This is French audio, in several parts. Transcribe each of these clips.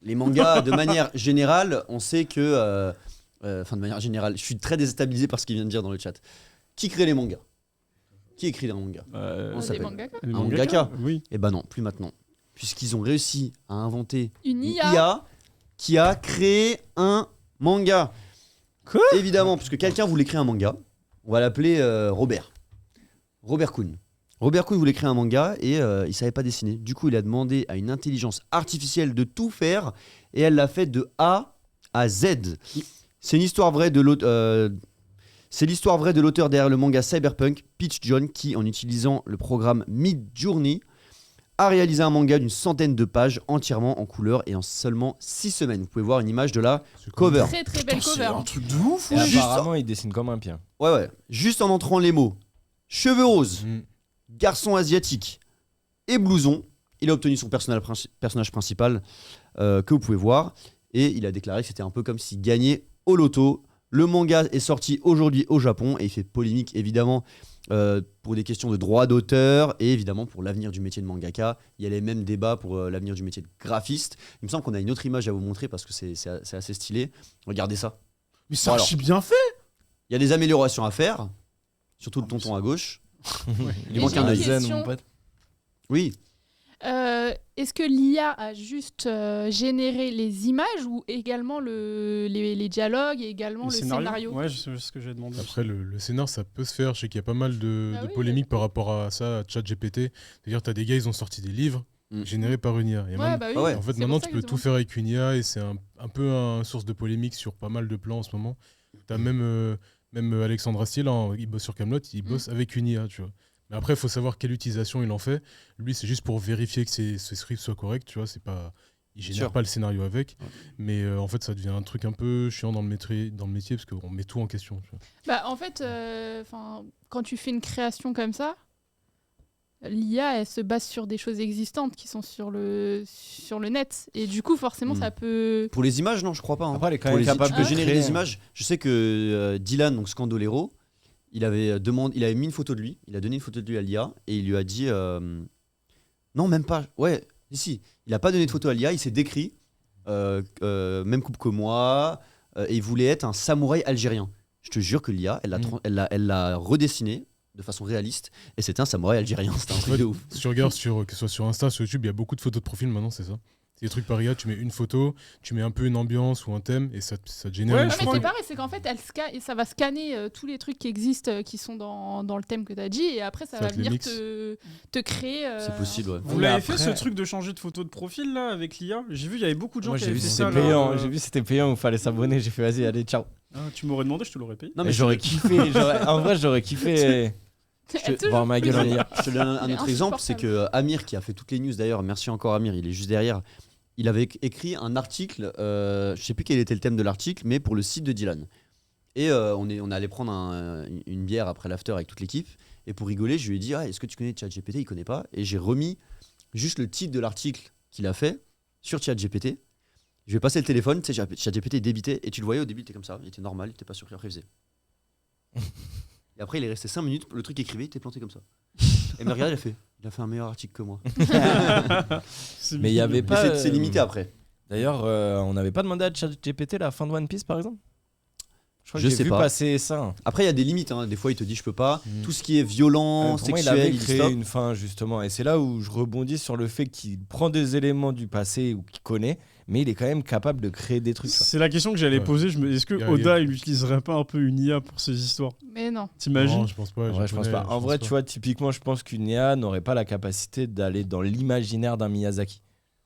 Les mangas, de manière générale, on sait que... de manière générale, je suis très déstabilisé par ce qu'il vient de dire dans le chat. Qui crée les mangas? Qui écrit un manga? On Des s'appelle mangaka. un mangaka. Oui. Eh ben non, plus maintenant. Puisqu'ils ont réussi à inventer Une une IA. IA qui a créé un manga. Quoi? Évidemment, puisque quelqu'un voulait créer un manga, on va l'appeler Robert. Robert Kuhn. Robert Kuhn voulait créer un manga et il savait pas dessiner. Du coup, il a demandé à une intelligence artificielle de tout faire et elle l'a fait de A à Z. C'est une histoire vraie de l'auteur. C'est l'histoire vraie de l'auteur derrière le manga Cyberpunk, Peach John, qui, en utilisant le programme Midjourney, a réalisé un manga d'une centaine de pages entièrement en couleur et en seulement 6 semaines. Vous pouvez voir une image de la cover. Très très belle C'est cover. un truc de ouf. Et Juste- apparemment, il dessine comme un pien. Ouais. Juste en entrant les mots cheveux roses, garçon asiatique et blouson, il a obtenu son personnage principal que vous pouvez voir. Et il a déclaré que c'était un peu comme s'il gagnait au loto. Le manga est sorti aujourd'hui au Japon et il fait polémique évidemment pour des questions de droit d'auteur et évidemment pour l'avenir du métier de mangaka. Il y a les mêmes débats pour l'avenir du métier de graphiste. Il me semble qu'on a une autre image à vous montrer parce que c'est assez stylé. Regardez ça. Mais c'est Bon, archi bien fait. Il y a des améliorations à faire, surtout le tonton à gauche. Il manque un j'ai œil. une question. Oui, Est-ce que l'IA a juste généré les images ou également les dialogues et également le scénario? Ouais, c'est ce que j'ai demandé. Après, le scénar, ça peut se faire. Je sais qu'il y a pas mal de Ah oui, polémiques par rapport à ça, à ChatGPT. C'est-à-dire, tu as des gars, ils ont sorti des livres générés par une IA. Et Ouais, même- bah oui. Ah ouais. En fait, C'est maintenant, pour ça tu que peux je tout faire avec une IA et c'est un peu une source de polémique sur pas mal de plans en ce moment. Tu as même Alexandre Astier, là, il bosse sur Kaamelott, il bosse avec une IA, tu vois. Mais après, il faut savoir quelle utilisation il en fait. Lui, c'est juste pour vérifier que ses scripts soient corrects, tu vois. C'est pas... Il génère Sûr. pas le scénario avec. Mais en fait, ça devient un truc un peu chiant dans le métier parce qu'on met tout en question, tu vois. Bah, en fait, quand tu fais une création comme ça, l'IA, elle se base sur des choses existantes qui sont sur le net. Et du coup, forcément, ça peut... pour les images, non, je crois pas. Hein. Après, elle est quand Pour même capable tu peux de générer créer, des images. Je sais que Dylan, donc Scandolero, il avait mis une photo de lui, il a donné une photo de lui à l'IA et il lui a dit non, même pas. Ouais, si, il a pas donné de photo à l'IA, il s'est décrit même coupe que moi et il voulait être un samouraï algérien. Je te jure que l'IA, elle l'a redessiné de façon réaliste et c'était un samouraï algérien, c'était un truc de ouf. Si tu regardes que ce soit sur Insta, sur YouTube, il y a beaucoup de photos de profil maintenant, c'est ça. C'est des trucs par IA, tu mets une photo, tu mets un peu une ambiance ou un thème et ça te génère Ouais, une Ouais, mais photo. c'est pareil, c'est qu'en fait, ça va scanner tous les trucs qui existent, qui sont dans le thème que tu as dit, et après, ça Ça va te les venir mixe. te créer... C'est possible, ouais. Vous Mais l'avez après- fait ce truc de changer de photo de profil là avec l'IA? J'ai vu, il y avait beaucoup de gens Moi, qui j'ai avaient vu fait c'était ça. payant. Là, J'ai vu c'était payant où fallait s'abonner. J'ai fait vas-y, allez, ciao. Tu m'aurais demandé, je te l'aurais payé. Non, Mais je j'aurais kiffé. En vrai, j'aurais kiffé voir ma gueule en IA. Je te donne un C'est autre exemple, c'est que Amir, qui a fait toutes les news d'ailleurs, merci encore Amir, il est juste derrière, il avait écrit un article, je sais plus quel était le thème de l'article, mais pour le site de Dylan. Et on allait prendre une bière après l'after avec toute l'équipe, et pour rigoler, je lui ai dit est-ce que tu connais ChatGPT? Il connaît pas, et j'ai remis juste le titre de l'article qu'il a fait sur ChatGPT. Je vais passer le téléphone, tu sais, ChatGPT débitait, et tu le voyais au début, il était comme ça, il était normal, il était pas surpris, après il faisait. Et après, il est resté 5 minutes, le truc écrivait, il était planté comme ça. Et il m'a regardé, il a fait un meilleur article que moi. Mais il y avait Mais pas. c'est limité après. D'ailleurs, on n'avait pas demandé à ChatGPT la fin de One Piece par exemple. Je crois Je que j'ai sais vu pas. passer ça. Après, il y a des limites. Des fois, il te dit je peux pas. Tout ce qui est violent, Pour moi, il sexuel, avait il créé stoppe. une fin justement, et c'est là où je rebondis sur le fait qu'il prend des éléments du passé ou qu'il connaît, mais il est quand même capable de créer des trucs. quoi. C'est la question que j'allais Ouais. poser. Est-ce que Il y a- Oda, il utiliserait pas un peu une IA pour ces histoires? Mais non. T'imagines? Non, je pense pas. En vrai, je pense pas. En vrai, tu vois, typiquement, je pense qu'une IA n'aurait pas la capacité d'aller dans l'imaginaire d'un Miyazaki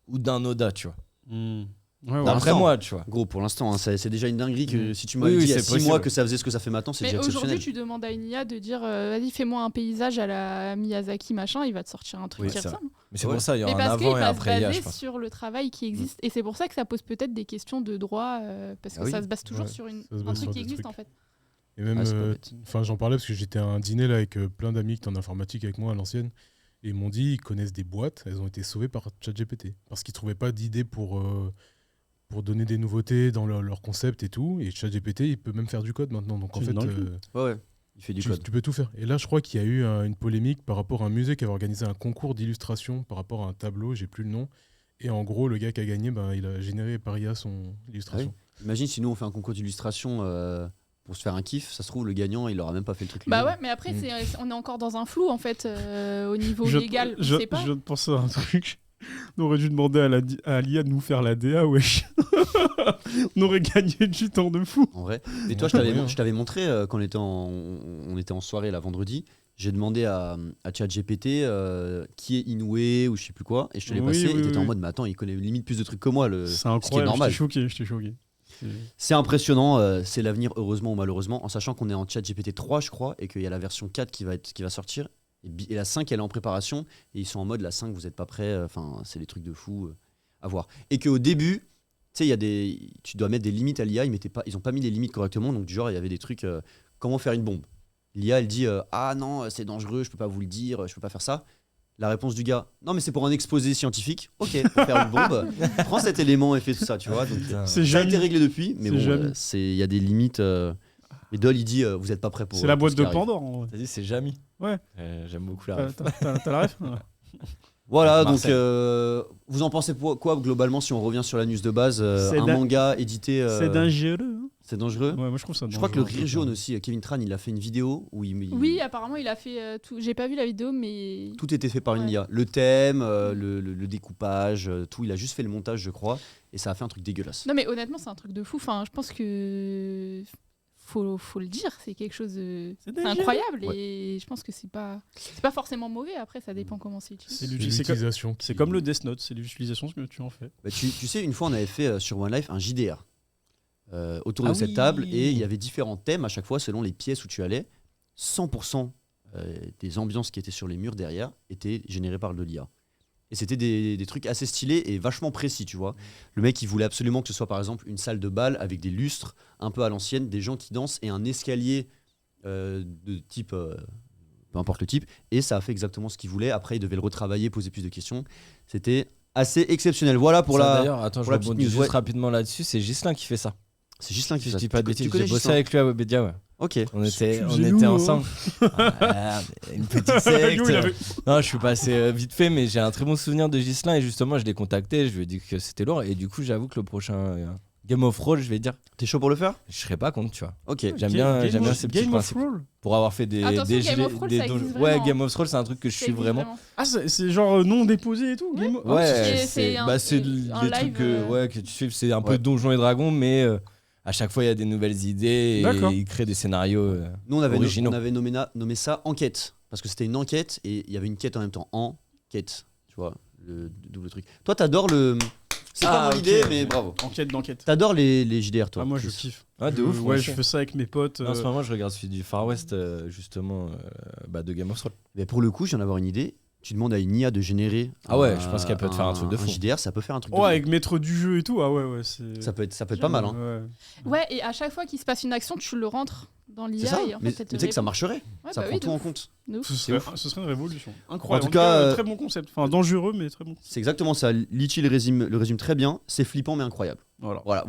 ou d'un Oda, tu vois. Ouais, ouais. Dans D'après l'instant. moi, tu vois. Gros, pour l'instant, hein, c'est déjà une dinguerie que si tu m'avais Oui, oui, dit il y a c'est 6 possible. mois que ça faisait ce que ça fait maintenant, c'est Mais déjà aujourd'hui, exceptionnel. tu demandes à une IA de dire vas-y, fais-moi un paysage à la Miyazaki, machin, il va te sortir un truc Oui, qui c'est ressemble. Mais c'est Ouais. pour ça, il y Mais aura un parce qu'il avant et va se après IA, je baser pense. sur le travail qui existe. Et c'est pour ça que ça pose peut-être des questions de droit, parce que Ah oui. ça se base toujours Ouais, sur ça se un base truc sur qui des existe trucs. en fait. Et même, Ah, c'est pas bête. j'en parlais parce que j'étais à un dîner là avec plein d'amis qui étaient en informatique avec moi à l'ancienne. Et ils m'ont dit ils connaissent des boîtes, elles ont été sauvées par ChatGPT. Parce qu'ils trouvaient pas d'idées pour donner des nouveautés dans leur concept et tout. Et ChatGPT, il peut même faire du code maintenant. Donc en C'est fait, une dinguerie. Ouais, il fait du tu, code. tu peux tout faire. Et là, je crois qu'il y a eu une polémique par rapport à un musée qui avait organisé un concours d'illustration par rapport à un tableau, j'ai plus le nom. Et en gros, le gars qui a gagné, il a généré par IA son illustration. Imagine si nous on fait un concours d'illustration pour se faire un kiff, ça se trouve le gagnant il aura même pas fait le truc. Bah lui-même. ouais, mais après, on est encore dans un flou en fait, au niveau Je légal. je On sait pas. je pense à un truc. On aurait dû demander à l'IA de nous faire la DA, wesh. On aurait gagné du temps de fou. En vrai. Mais toi, Ouais, je t'avais montré quand on était en soirée là vendredi. J'ai demandé à ChatGPT qui est Inoue ou je sais plus quoi, et je te l'ai Oui, passé. oui, et t'étais en oui. mode, mais attends, il connaît limite plus de trucs que moi. C'est incroyable, normal. j'étais choqué. C'est impressionnant, c'est l'avenir, heureusement ou malheureusement, en sachant qu'on est en ChatGPT 3, je crois, et qu'il y a la version 4 qui va sortir. Et la 5, elle est en préparation, et ils sont en mode la 5, vous n'êtes pas prêts, enfin, c'est des trucs de fou à voir. Et qu'au début, tu sais, tu dois mettre des limites à l'IA, ils n'ont pas mis les limites correctement, donc du genre, il y avait des trucs, comment faire une bombe. L'IA, elle dit, ah non, c'est dangereux, je peux pas vous le dire, je peux pas faire ça. La réponse du gars, non mais c'est pour un exposé scientifique. Ok, pour faire une bombe, prends cet élément et fais tout ça, tu vois. Donc, C'est ça a jamais- été réglé depuis, mais c'est bon, jamais. il y a des limites. Et Dol, il dit, vous êtes pas prêts pour. C'est la pour boîte ce de qui arrive. Pandore, en vrai. T'as dit, c'est Jamy. Ouais. J'aime beaucoup la T'as ref. t'as la ref? Ouais. Voilà, donc Marcel. vous en pensez quoi globalement si on revient sur la news de base C'est un manga édité. C'est dangereux. Hein. C'est dangereux. Ouais, moi je trouve ça Je crois que le dangereux. rire jaune aussi, Kevin Tran, il a fait une vidéo où Oui, apparemment, il a fait tout. J'ai pas vu la vidéo, mais. tout était fait par une Ouais. IA. Le thème, le découpage, tout. Il a juste fait le montage, je crois, et ça a fait un truc dégueulasse. Non, mais honnêtement, c'est un truc de fou. Enfin, je pense que. Faut le dire, c'est quelque chose. C'est dangereux. incroyable et je pense que c'est pas forcément mauvais. Après, ça dépend comment c'est utilisé. C'est C'est l'utilisation. l'utilisation. C'est comme le Death Note, c'est l'utilisation que tu en fais. Bah, tu sais, une fois, on avait fait sur One Life un JDR autour de Ah cette oui. table, et il y avait différents thèmes à chaque fois selon les pièces où tu allais. 100% des ambiances qui étaient sur les murs derrière étaient générées par de l'IA. Et c'était des trucs assez stylés et vachement précis, tu vois. Le mec, il voulait absolument que ce soit par exemple une salle de bal avec des lustres un peu à l'ancienne, des gens qui dansent et un escalier de type, peu importe le type. Et ça a fait exactement ce qu'il voulait. Après, il devait le retravailler, poser plus de questions. C'était assez exceptionnel. Voilà pour Ça, la. D'ailleurs, attends, je pour la petite rebondis news, juste ouais. rapidement là-dessus. C'est Ghislain qui fait ça. C'est Ghislain qui Si fait je ça. dis pas de Tu bêtises, connais j'ai bossé Ghislain avec lui à Webedia, ouais. Ok. On était Excusez-nous, ensemble. Ah, une petite secte. Yo, il avait- Non, je suis passé vite fait, mais j'ai un très bon souvenir de Ghislain et justement, je l'ai contacté, je lui ai dit que c'était lourd et du coup, j'avoue que le prochain Game of Thrones, je vais dire, T'es chaud pour le faire? je serais pas contre, tu vois. Ok. J'aime bien ces petits Game of principes. Thrones. Pour avoir fait des Attention, Game of Thrones, ça donjons. existe Ouais, vraiment. Game of Thrones, c'est un truc que je Ça suis existe vraiment. Ah, c'est genre non déposé et tout. Game of- Ouais, c'est c'est un- bah, c'est un les trucs live, que tu suis, c'est un peu Ouais. Donjons et Dragons, mais à chaque fois, il y a des nouvelles idées et D'accord. ils créent des scénarios. Nous, on avait Originaux. nommé ça enquête. Parce que c'était une enquête et il y avait une quête en même temps. Enquête. Tu vois, le double truc. Toi, t'adores le. C'est pas Ah, mon ok. idée, mais bravo. Enquête d'enquête. T'adores les JDR, toi. Ah, moi je Chris. kiffe. Ah, de ouf. moi Ouais, aussi. je fais ça avec mes potes. En ce moment, je regarde celui du Far West, justement, de Game of Thrones. Mais pour le coup, je viens d'avoir une idée. Tu demandes à une IA de générer. Ah ouais, je pense qu'elle peut te faire un truc de fou. Un JDR, ça peut faire un truc Ouais, de avec maître du jeu et tout. Ah ouais, c'est. Ça peut être pas mal. Hein. Ouais. Ouais, et à chaque fois qu'il se passe une action, tu le rentres dans C'est l'IA ça. et en Mais fait, elle te tu sais que ça répond. marcherait. Ouais, Ça bah prend oui, tout de en ouf. compte. De ouf. Ce serait une révolution. Incroyable. En tout cas, très bon concept. Enfin, dangereux, mais très bon. C'est exactement ça. Litchi le résume très bien. C'est flippant, mais incroyable. Voilà. Voilà.